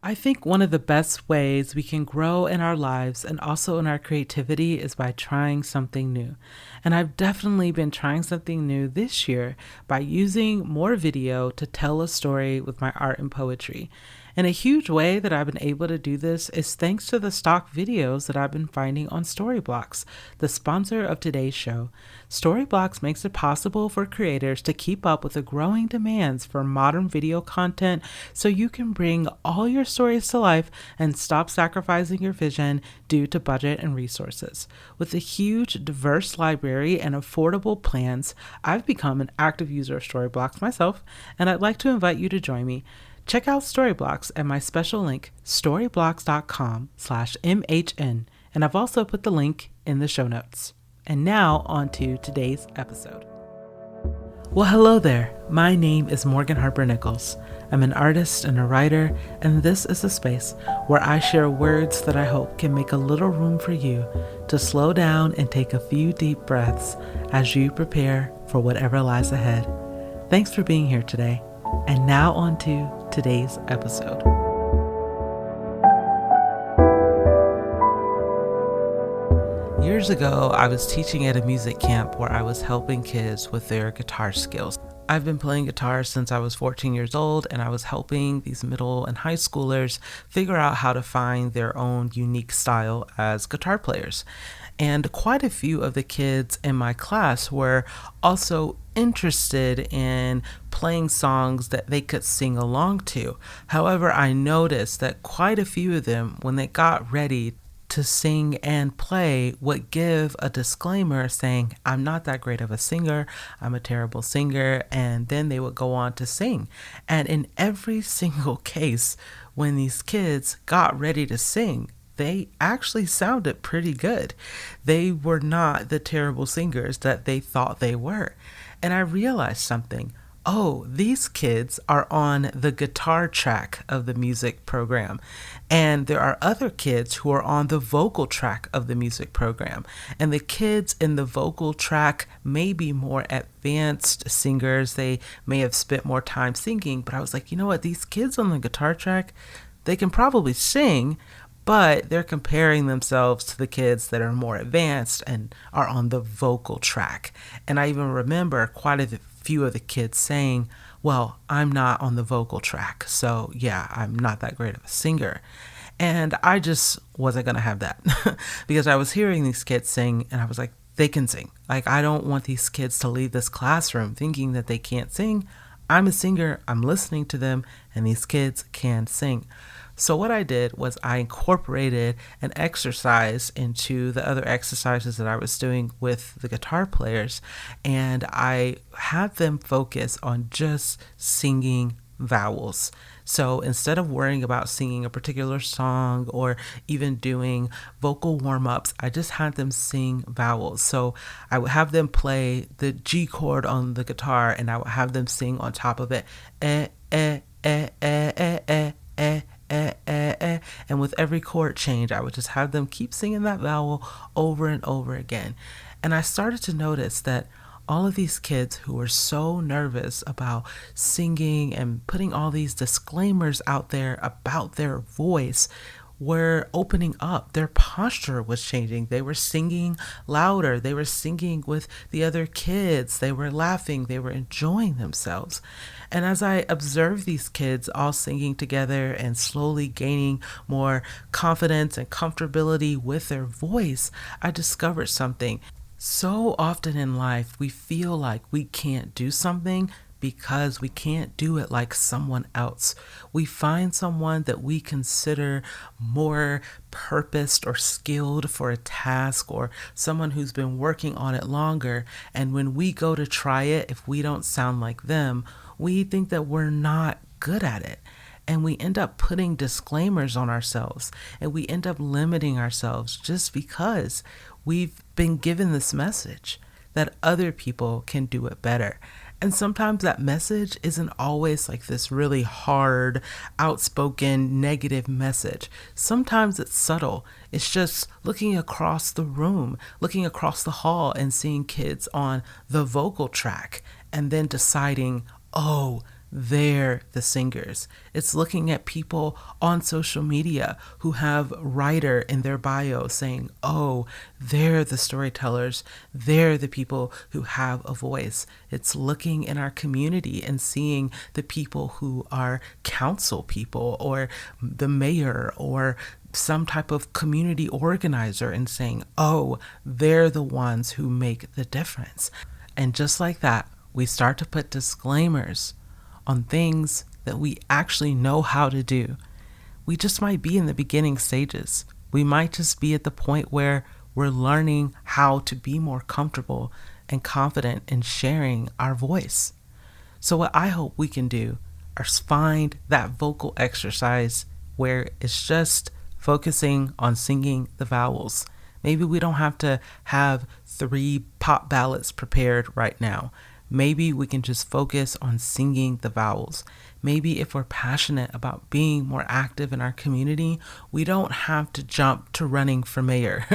I think one of the best ways we can grow in our lives and also in our creativity is by trying something new. And I've definitely been trying something new this year by using more video to tell a story with my art and poetry. And a huge way that I've been able to do this is thanks to the stock videos that I've been finding on Storyblocks, the sponsor of today's show. Storyblocks makes it possible for creators to keep up with the growing demands for modern video content so you can bring all your stories to life and stop sacrificing your vision due to budget and resources. With a huge, diverse library and affordable plans, I've become an active user of Storyblocks myself, and I'd like to invite you to join me. Check out Storyblocks at my special link, storyblocks.com/MHN, and I've also put the link in the show notes. And now on to today's episode. Well, hello there. My name is Morgan Harper Nichols. I'm an artist and a writer, and this is a space where I share words that I hope can make a little room for you to slow down and take a few deep breaths as you prepare for whatever lies ahead. Thanks for being here today. And now on to today's episode. Years ago, I was teaching at a music camp where I was helping kids with their guitar skills. I've been playing guitar since I was 14 years old, and I was helping these middle and high schoolers figure out how to find their own unique style as guitar players. And quite a few of the kids in my class were also interested in playing songs that they could sing along to. However, I noticed that quite a few of them, when they got ready to sing and play, would give a disclaimer saying, "I'm not that great of a singer, I'm a terrible singer," and then they would go on to sing. And in every single case, when these kids got ready to sing, they actually sounded pretty good. They were not the terrible singers that they thought they were. And I realized something. Oh, these kids are on the guitar track of the music program. And there are other kids who are on the vocal track of the music program. And the kids in the vocal track may be more advanced singers. They may have spent more time singing. But I was like, you know what? These kids on the guitar track, they can probably sing, but they're comparing themselves to the kids that are more advanced and are on the vocal track. And I even remember quite a few of the kids saying, well, I'm not on the vocal track, so yeah, I'm not that great of a singer. And I just wasn't going to have that because I was hearing these kids sing and I was like, they can sing. Like, I don't want these kids to leave this classroom thinking that they can't sing. I'm a singer, I'm listening to them, and these kids can sing. So what I did was I incorporated an exercise into the other exercises that I was doing with the guitar players, and I had them focus on just singing vowels. So instead of worrying about singing a particular song or even doing vocal warm-ups, I just had them sing vowels. So I would have them play the G chord on the guitar, and I would have them sing on top of it, eh, eh, eh, eh, eh, eh, eh. And with every chord change, I would just have them keep singing that vowel over and over again. And I started to notice that all of these kids who were so nervous about singing and putting all these disclaimers out there about their voice were opening up. Their posture was changing. They were singing louder. They were singing with the other kids. They were laughing. They were enjoying themselves. And as I observed these kids all singing together and slowly gaining more confidence and comfortability with their voice, I discovered something. So often in life, we feel like we can't do something because we can't do it like someone else. We find someone that we consider more purposed or skilled for a task, or someone who's been working on it longer. And when we go to try it, if we don't sound like them, we think that we're not good at it. And we end up putting disclaimers on ourselves, and we end up limiting ourselves just because we've been given this message that other people can do it better. And sometimes that message isn't always like this really hard, outspoken, negative message. Sometimes it's subtle. It's just looking across the room, looking across the hall and seeing kids on the vocal track and then deciding, oh, they're the singers. It's looking at people on social media who have writer in their bio saying, oh, they're the storytellers. They're the people who have a voice. It's looking in our community and seeing the people who are council people or the mayor or some type of community organizer and saying, oh, they're the ones who make the difference. And just like that, we start to put disclaimers on things that we actually know how to do. We just might be in the beginning stages. We might just be at the point where we're learning how to be more comfortable and confident in sharing our voice. So what I hope we can do is find that vocal exercise where it's just focusing on singing the vowels. Maybe we don't have to have 3 pop ballads prepared right now. Maybe we can just focus on singing the vowels. Maybe if we're passionate about being more active in our community, we don't have to jump to running for mayor.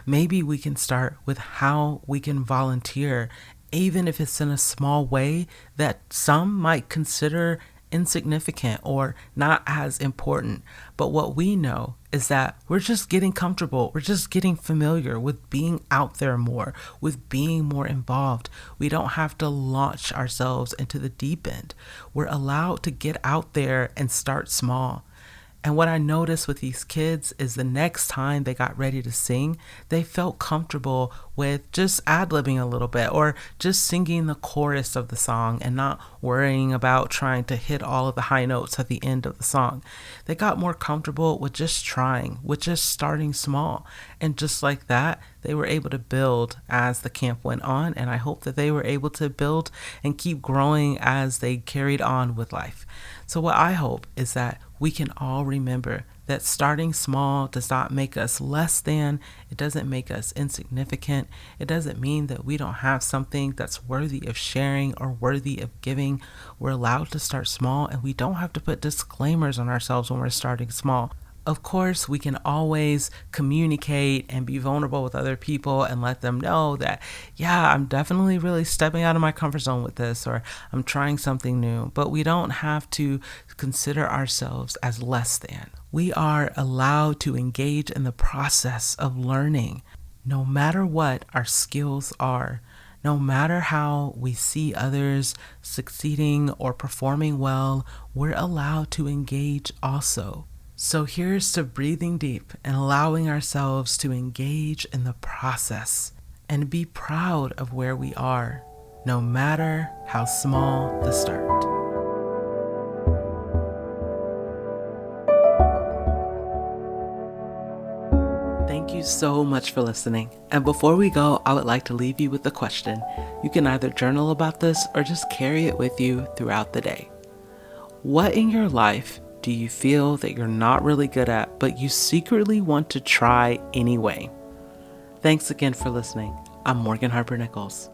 Maybe we can start with how we can volunteer, even if it's in a small way that some might consider insignificant or not as important. But what we know is that we're just getting comfortable. We're just getting familiar with being out there more, with being more involved. We don't have to launch ourselves into the deep end. We're allowed to get out there and start small. And what I noticed with these kids is the next time they got ready to sing, they felt comfortable with just ad-libbing a little bit or just singing the chorus of the song and not worrying about trying to hit all of the high notes at the end of the song. They got more comfortable with just trying, with just starting small. And just like that, they were able to build as the camp went on. And I hope that they were able to build and keep growing as they carried on with life. So what I hope is that we can all remember that starting small does not make us less than. It doesn't make us insignificant. It doesn't mean that we don't have something that's worthy of sharing or worthy of giving. We're allowed to start small, and we don't have to put disclaimers on ourselves when we're starting small. Of course, we can always communicate and be vulnerable with other people and let them know that, yeah, I'm definitely really stepping out of my comfort zone with this, or I'm trying something new. But we don't have to consider ourselves as less than. We are allowed to engage in the process of learning, no matter what our skills are. No matter how we see others succeeding or performing well, we're allowed to engage also. So here's to breathing deep and allowing ourselves to engage in the process and be proud of where we are, no matter how small the start. Thank you so much for listening. And before we go, I would like to leave you with a question. You can either journal about this or just carry it with you throughout the day. What in your life do you feel that you're not really good at, but you secretly want to try anyway? Thanks again for listening. I'm Morgan Harper Nichols.